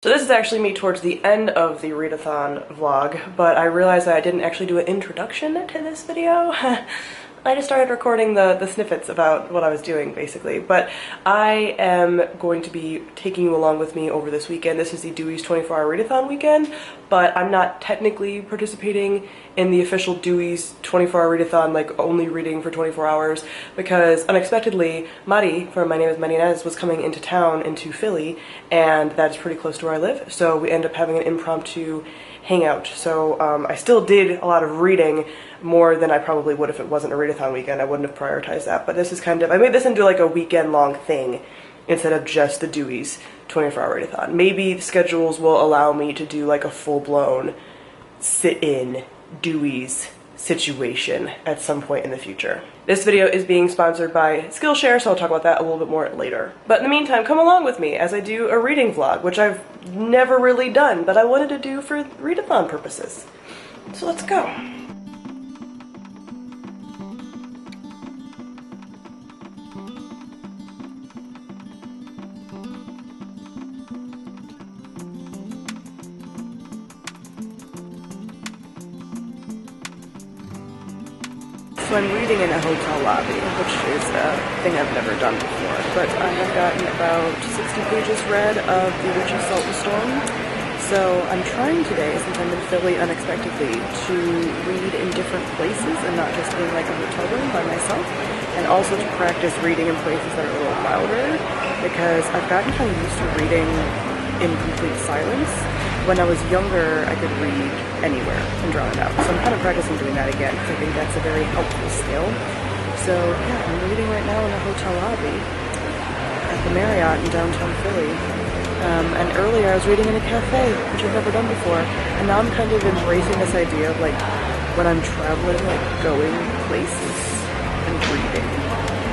So this is actually me towards the end of the Readathon vlog, but I realized that I didn't actually do an introduction to this video. I just started recording the snippets about what I was doing, basically. But I am going to be taking you along with me over this weekend. This is the Dewey's 24-hour Readathon weekend, but I'm not technically participating in the official Dewey's 24-hour Readathon, like only reading for 24 hours, because unexpectedly, Mari from My Name is Marinez was coming into town, into Philly, and that's pretty close to where I live, so we end up having an impromptu hangout. So I still did a lot of reading, more than I probably would if it wasn't a readathon weekend. I wouldn't have prioritized that, but this is kind of, I made this into like a weekend long thing instead of just the Dewey's 24-hour readathon. Maybe the schedules will allow me to do like a full-blown sit-in Dewey's situation at some point in the future. This video is being sponsored by Skillshare, so I'll talk about that a little bit more later. But in the meantime, come along with me as I do a reading vlog, which I've never really done, but I wanted to do for readathon purposes. So let's go. So I'm reading in a hotel lobby, which is a thing I've never done before, but I have gotten about 60 pages read of The Witch of Salt and Storm. So I'm trying today, since I'm in Philly unexpectedly, to read in different places and not just in like a hotel room by myself, and also to practice reading in places that are a little louder, because I've gotten kind of used to reading in complete silence. When I was younger, I could read anywhere and drown it out. So I'm kind of practicing doing that again, because I think that's a very helpful skill. So yeah, I'm reading right now in a hotel lobby at the Marriott in downtown Philly. And earlier I was reading in a cafe, which I've never done before. And now I'm kind of embracing this idea of like, when I'm traveling, like going places and reading.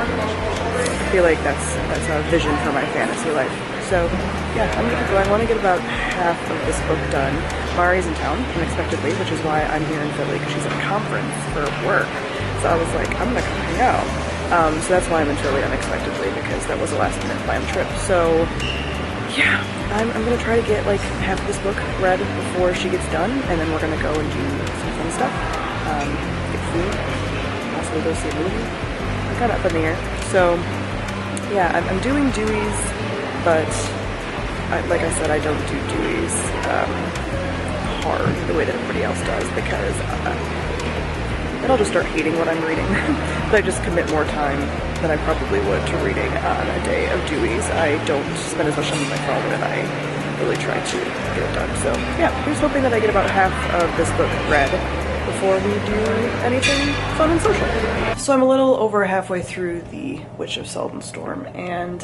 I feel like that's a vision for my fantasy life. So yeah, I'm gonna go. I want to get about half of this book done. Mari's in town unexpectedly, which is why I'm here in Philly, because she's at a conference for work. So I was like, I'm gonna come hang out. So that's why I'm in Philly unexpectedly, because that was a last minute planned trip. So yeah, I'm gonna try to get like half of this book read before she gets done, and then we're gonna go and do some fun stuff. Get food, possibly go see a movie. I'm kind of up in the air. So yeah, I'm doing Dewey's, but like I said, I don't do Dewey's hard the way that everybody else does, because then I'll just start hating what I'm reading. But I just commit more time than I probably would to reading on a day of Dewey's. I don't spend as much time on my phone, and I really try to get it done. So yeah, here's hoping that I get about half of this book read before we do anything fun and social. So I'm a little over halfway through The Witch of Salt and Storm, and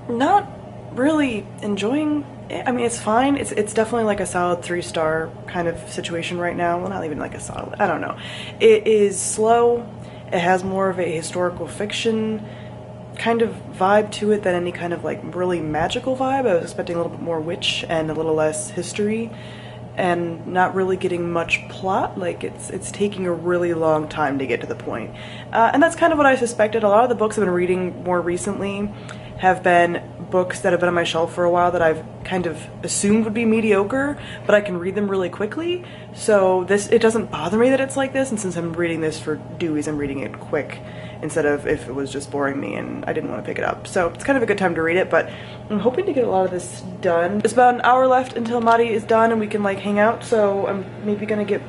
not really enjoying it. I mean, it's fine. It's definitely like a solid 3-star kind of situation right now. Well, not even like a solid, I don't know. It is slow. It has more of a historical fiction kind of vibe to it than any kind of like really magical vibe. I was expecting a little bit more witch and a little less history, and not really getting much plot. Like it's taking a really long time to get to the point. And that's kind of what I suspected. A lot of the books I've been reading more recently have been books that have been on my shelf for a while that I've kind of assumed would be mediocre, but I can read them really quickly. So it doesn't bother me that it's like this, and since I'm reading this for Dewey's, I'm reading it quick instead of if it was just boring me and I didn't want to pick it up. So it's kind of a good time to read it, but I'm hoping to get a lot of this done. It's about an hour left until Mari is done and we can like hang out, so I'm maybe gonna get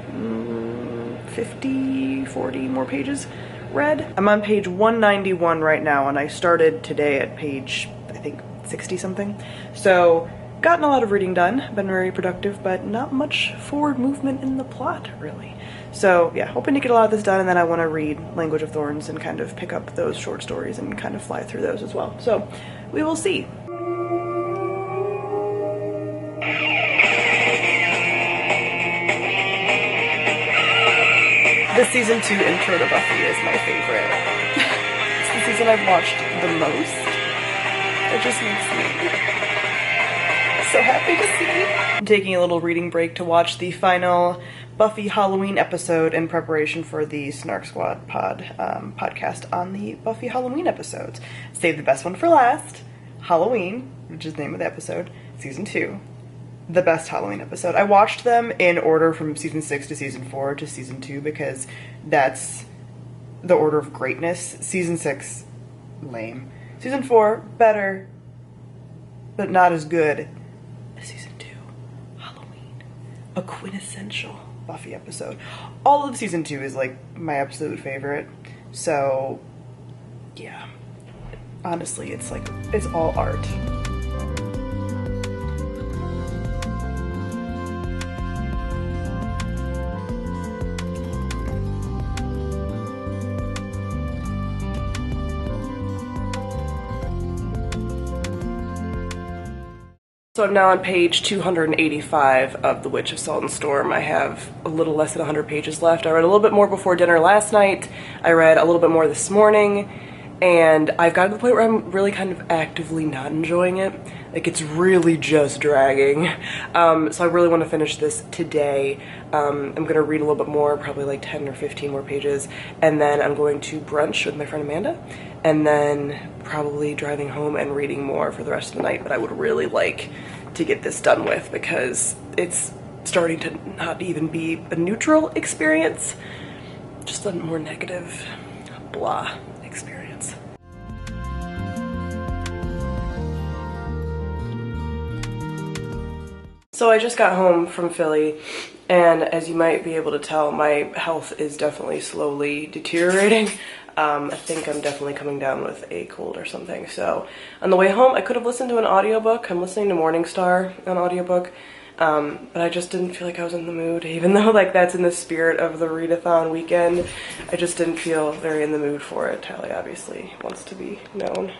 40 more pages read. I'm on page 191 right now, and I started today at page, I think, 60 something. So gotten a lot of reading done, been very productive, but not much forward movement in the plot really. So yeah, hoping to get a lot of this done, and then I want to read Language of Thorns and kind of pick up those short stories and kind of fly through those as well. So we will see. The season 2 intro to Buffy is my favorite. It's the season I've watched the most. It just makes me so happy to see. I'm taking a little reading break to watch the final Buffy Halloween episode in preparation for the Snark Squad podcast on the Buffy Halloween episodes. Save the best one for last. Halloween, which is the name of the episode, season 2. The best Halloween episode. I watched them in order from season 6 to season 4 to season 2 because that's the order of greatness. Season 6, lame. Season 4, better, but not as good as season 2, Halloween. A quintessential Buffy episode. All of season 2 is like my absolute favorite. So, yeah. Honestly, it's like, it's all art. So I'm now on page 285 of The Witch of Salt and Storm. I have a little less than 100 pages left. I read a little bit more before dinner last night. I read a little bit more this morning. And I've gotten to the point where I'm really kind of actively not enjoying it. Like, it's really just dragging. So I really want to finish this today. I'm going to read a little bit more, probably like 10 or 15 more pages. And then I'm going to brunch with my friend Amanda. And then probably driving home and reading more for the rest of the night. But I would really like to get this done with because it's starting to not even be a neutral experience. Just a more negative, blah experience. So I just got home from Philly, and as you might be able to tell, my health is definitely slowly deteriorating. I think I'm definitely coming down with a cold or something. So on the way home, I could have listened to an audiobook. I'm listening to Morningstar, an audiobook, but I just didn't feel like I was in the mood, even though like that's in the spirit of the Readathon weekend. I just didn't feel very in the mood for it. Tally obviously wants to be known.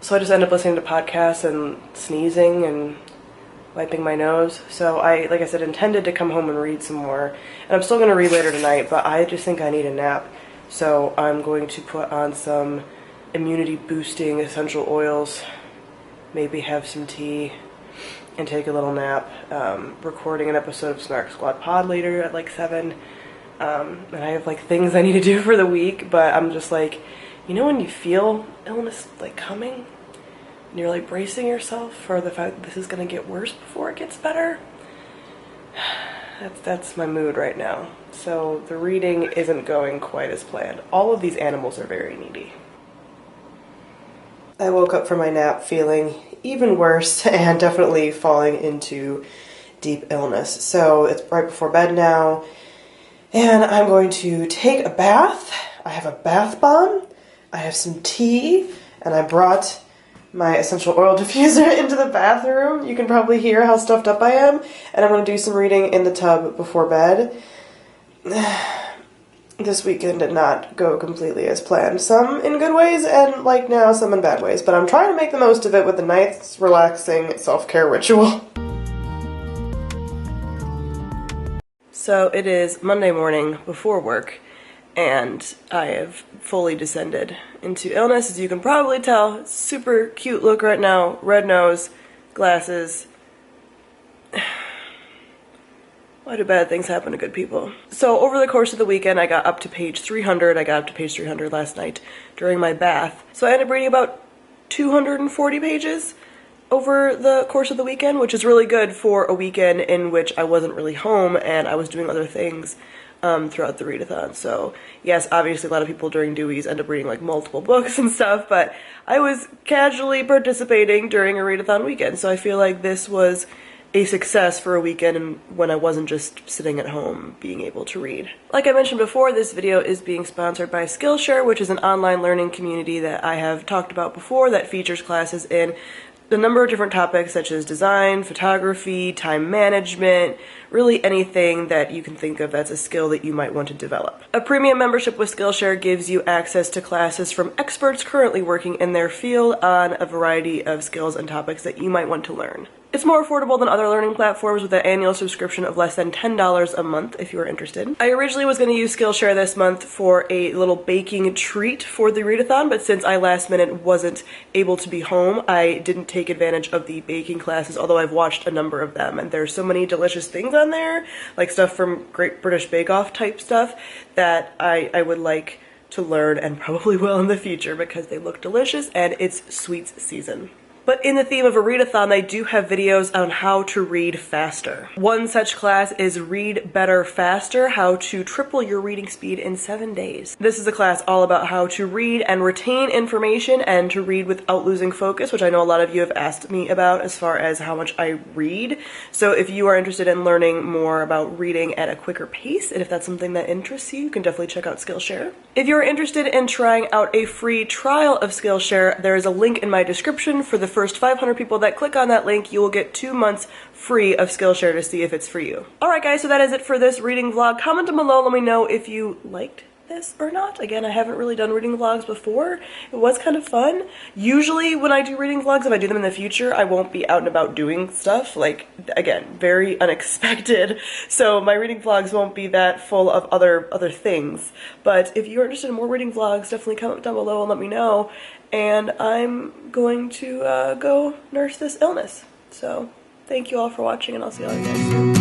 So I just ended up listening to podcasts and sneezing and wiping my nose. So I, like I said, intended to come home and read some more. And I'm still going to read later tonight, but I just think I need a nap. So I'm going to put on some immunity boosting essential oils, maybe have some tea, and take a little nap. Recording an episode of Snark Squad Pod later at like 7. And I have like things I need to do for the week, but I'm just like, you know when you feel illness like coming? And you're like bracing yourself for the fact that this is going to get worse before it gets better. That's my mood right now. So the reading isn't going quite as planned. All of these animals are very needy. I woke up from my nap feeling even worse and definitely falling into deep illness. So it's right before bed now, and I'm going to take a bath. I have a bath bomb, I have some tea, and I brought my essential oil diffuser into the bathroom. You can probably hear how stuffed up I am. And I'm going to do some reading in the tub before bed. This weekend did not go completely as planned. Some in good ways and, like now, some in bad ways. But I'm trying to make the most of it with a nice, relaxing self-care ritual. So it is Monday morning before work, and I have fully descended into illness, as you can probably tell. Super cute look right now, red nose, glasses. Why do bad things happen to good people? So over the course of the weekend, I got up to page 300. I got up to page 300 last night during my bath. So I ended up reading about 240 pages over the course of the weekend, which is really good for a weekend in which I wasn't really home and I was doing other things throughout the readathon. So yes, obviously a lot of people during Dewey's end up reading like multiple books and stuff, but I was casually participating during a readathon weekend, so I feel like this was a success for a weekend and when I wasn't just sitting at home being able to read. Like I mentioned before, this video is being sponsored by Skillshare, which is an online learning community that I have talked about before that features classes in a number of different topics such as design, photography, time management, really anything that you can think of that's a skill that you might want to develop. A premium membership with Skillshare gives you access to classes from experts currently working in their field on a variety of skills and topics that you might want to learn. It's more affordable than other learning platforms with an annual subscription of less than $10 a month if you are interested. I originally was going to use Skillshare this month for a little baking treat for the readathon, but since I last minute wasn't able to be home, I didn't take advantage of the baking classes, although I've watched a number of them, and there's so many delicious things on there, like stuff from Great British Bake Off type stuff, that I would like to learn and probably will in the future because they look delicious and it's sweets season. But in the theme of a readathon, they do have videos on how to read faster. One such class is Read Better Faster, how to triple your reading speed in 7 days. This is a class all about how to read and retain information and to read without losing focus, which I know a lot of you have asked me about as far as how much I read. So if you are interested in learning more about reading at a quicker pace, and if that's something that interests you, you can definitely check out Skillshare. If you're interested in trying out a free trial of Skillshare, there is a link in my description. For the first 500 people that click on that link, you will get 2 months free of Skillshare to see if it's for you. Alright guys, so that is it for this reading vlog. Comment down below, let me know if you liked this or not. Again, I haven't really done reading vlogs before. It was kind of fun. Usually when I do reading vlogs, if I do them in the future, I won't be out and about doing stuff. Like, again, very unexpected. So my reading vlogs won't be that full of other things. But if you're interested in more reading vlogs, definitely comment down below and let me know. And I'm going to go nurse this illness. So thank you all for watching, and I'll see all you guys soon.